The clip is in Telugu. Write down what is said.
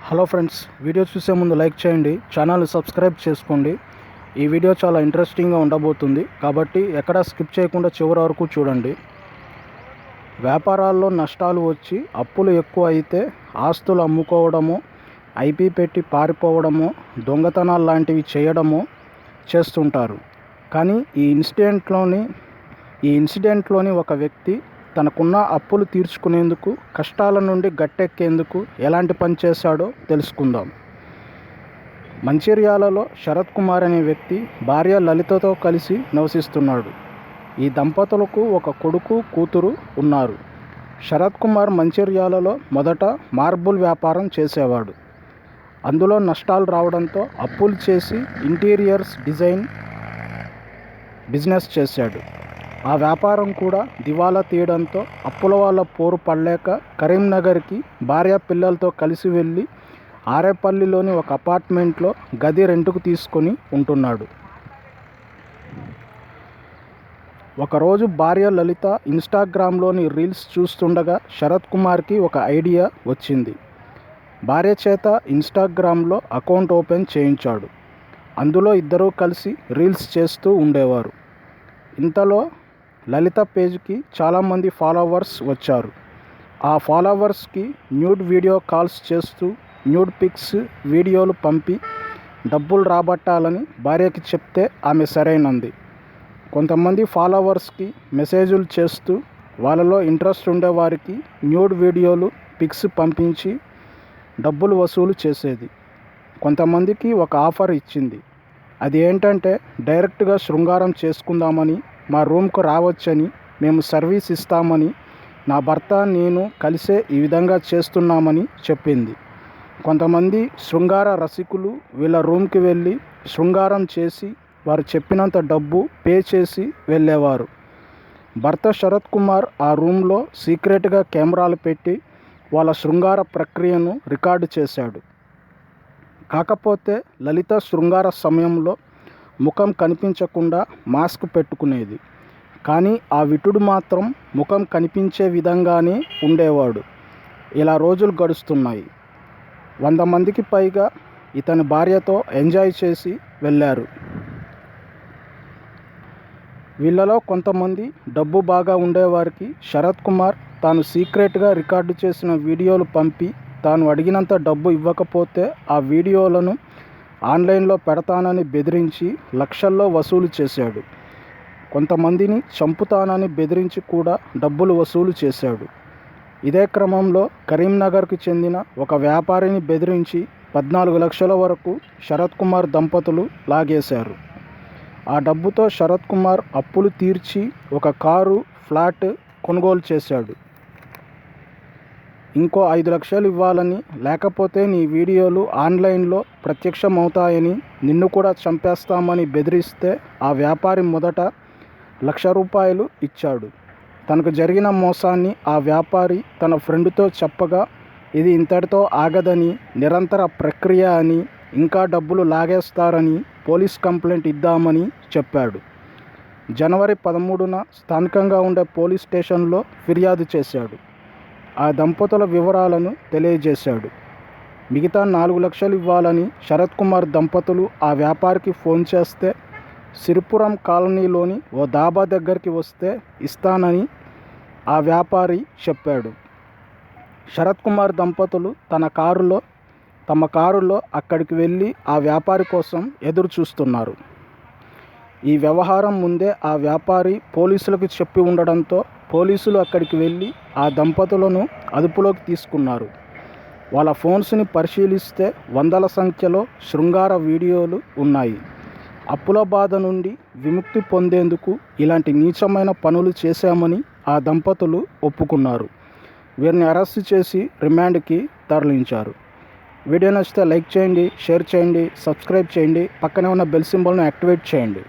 హలో ఫ్రెండ్స్, వీడియో చూసే ముందు లైక్ చేయండి, ఛానల్ని సబ్స్క్రైబ్ చేసుకోండి. ఈ వీడియో చాలా ఇంట్రెస్టింగ్గా ఉండబోతుంది కాబట్టి ఎక్కడా స్కిప్ చేయకుండా చివరి వరకు చూడండి. వ్యాపారాల్లో నష్టాలు వచ్చి అప్పులు ఎక్కువ అయితే ఆస్తులు అమ్ముకోవడము, ఐపీ పెట్టి పారిపోవడము, దొంగతనాలు లాంటివి చేయడము చేస్తుంటారు. కానీ ఈ ఇన్సిడెంట్లోని ఒక వ్యక్తి తనకున్న అప్పులు తీర్చుకునేందుకు, కష్టాల నుండి గట్టెక్కేందుకు ఎలాంటి పని చేశాడో తెలుసుకుందాం. మంచిర్యాలలో శరత్ కుమార్ అనే వ్యక్తి భార్య లలితతో కలిసి నివసిస్తున్నాడు. ఈ దంపతులకు ఒక కొడుకు, కూతురు ఉన్నారు. శరత్ కుమార్ మంచిర్యాలలో మొదట మార్బుల్ వ్యాపారం చేసేవాడు. అందులో నష్టాలు రావడంతో అప్పులు చేసి ఇంటీరియర్స్ డిజైన్ బిజినెస్ చేశాడు. ఆ వ్యాపారం కూడా దివాలా తీయడంతో అప్పుల వాళ్ళ పోరు పడలేక కరీంనగర్కి భార్య పిల్లలతో కలిసి వెళ్ళి ఆరేపల్లిలోని ఒక అపార్ట్మెంట్లో గది రెంటుకు తీసుకొని ఉంటున్నాడు. ఒకరోజు భార్య లలిత ఇన్స్టాగ్రామ్లోని రీల్స్ చూస్తుండగా శరత్ కుమార్కి ఒక ఐడియా వచ్చింది. భార్య చేత ఇన్స్టాగ్రామ్లో అకౌంట్ ఓపెన్ చేయించాడు. అందులో ఇద్దరూ కలిసి రీల్స్ చేస్తూ ఉండేవారు. ఇంతలో లలిత పేజ్కి చాలామంది ఫాలోవర్స్ వచ్చారు. ఆ ఫాలోవర్స్కి న్యూడ్ వీడియో కాల్స్ చేస్తూ న్యూడ్ పిక్స్, వీడియోలు పంపి డబ్బులు రాబట్టాలని భార్యకి చెప్తే ఆమె సరైనంది. కొంతమంది ఫాలోవర్స్కి మెసేజ్లు చేస్తూ వాళ్ళలో ఇంట్రెస్ట్ ఉండేవారికి న్యూడ్ వీడియోలు, పిక్స్ పంపించి డబ్బులు వసూలు చేసేది. కొంతమందికి ఒక ఆఫర్ ఇచ్చింది. అది ఏంటంటే డైరెక్ట్గా శృంగారం చేసుకుందామని, మా రూమ్కు రావచ్చని, మేము సర్వీస్ ఇస్తామని, నా భర్త నేను కలిసే ఈ విధంగా చేస్తున్నామని చెప్పింది. కొంతమంది శృంగార రసికులు వీళ్ళ రూమ్కి వెళ్ళి శృంగారం చేసి వారు చెప్పినంత డబ్బు పే చేసి వెళ్ళేవారు. భర్త శరత్ కుమార్ ఆ రూమ్లో సీక్రెట్గా కెమెరాలు పెట్టి వాళ్ళ శృంగార ప్రక్రియను రికార్డు చేశాడు. కాకపోతే లలిత శృంగార సమయంలో ముఖం కనిపించకుండా మాస్క్ పెట్టుకునేది. కానీ ఆ విటుడు మాత్రం ముఖం కనిపించే విధంగానే ఉండేవాడు. ఇలా రోజులు గడుస్తున్నాయి. 100 మందికి పైగా ఇతని భార్యతో ఎంజాయ్ చేసి వెళ్ళారు. వీళ్ళలో కొంతమంది డబ్బు బాగా ఉండేవారికి శరత్ కుమార్ తాను సీక్రెట్గా రికార్డు చేసిన వీడియోలు పంపి తాను అడిగినంత డబ్బు ఇవ్వకపోతే ఆ వీడియోలను ఆన్లైన్లో పెడతానని బెదిరించి లక్షల్లో వసూలు చేశాడు. కొంతమందిని చంపుతానని బెదిరించి కూడా డబ్బులు వసూలు చేశాడు. ఇదే క్రమంలో కరీంనగర్కు చెందిన ఒక వ్యాపారిని బెదిరించి 14 లక్షల వరకు శరత్ కుమార్ దంపతులు లాగేశారు. ఆ డబ్బుతో శరత్ కుమార్ అప్పులు తీర్చి ఒక కారు, ఫ్లాట్ కొనుగోలు చేశాడు. ఇంకో 5 లక్షలు ఇవ్వాలని, లేకపోతే నీ వీడియోలు ఆన్లైన్లో ప్రత్యక్షమవుతాయని, నిన్ను కూడా చంపేస్తామని బెదిరిస్తే ఆ వ్యాపారి మొదట ₹1,00,000 ఇచ్చాడు. తనకు జరిగిన మోసాన్ని ఆ వ్యాపారి తన ఫ్రెండ్తో చెప్పగా ఇది ఇంతటితో ఆగదని, నిరంతర ప్రక్రియ అని, ఇంకా డబ్బులు లాగేస్తారని పోలీస్ కంప్లైంట్ ఇద్దామని చెప్పాడు. జనవరి 13న స్థానికంగా ఉండే పోలీస్ స్టేషన్లో ఫిర్యాదు చేశాడు. ఆ దంపతుల వివరాలను తెలియజేశాడు. మిగతా 4 లక్షలు ఇవ్వాలని శరత్ కుమార్ దంపతులు ఆ వ్యాపారికి ఫోన్ చేస్తే సిరిపురం కాలనీలోని ఓ దాబా దగ్గరికి వస్తే ఇస్తానని ఆ వ్యాపారి చెప్పాడు. శరత్ కుమార్ దంపతులు తమ కారులో అక్కడికి వెళ్ళి ఆ వ్యాపారి కోసం ఎదురు చూస్తున్నారు. ఈ వ్యవహారం ముందే ఆ వ్యాపారి పోలీసులకు చెప్పి ఉండడంతో పోలీసులు అక్కడికి వెళ్ళి ఆ దంపతులను అదుపులోకి తీసుకున్నారు. వాళ్ళ ఫోన్స్ని పరిశీలిస్తే వందల సంఖ్యలో శృంగార వీడియోలు ఉన్నాయి. అప్పుల బాధ నుండి విముక్తి పొందేందుకు ఇలాంటి నీచమైన పనులు చేశామని ఆ దంపతులు ఒప్పుకున్నారు. వీరిని అరెస్ట్ చేసి రిమాండ్కి తరలించారు. వీడియో నచ్చితే లైక్ చేయండి, షేర్ చేయండి, సబ్స్క్రైబ్ చేయండి, పక్కనే ఉన్న బెల్ సింబల్ను యాక్టివేట్ చేయండి.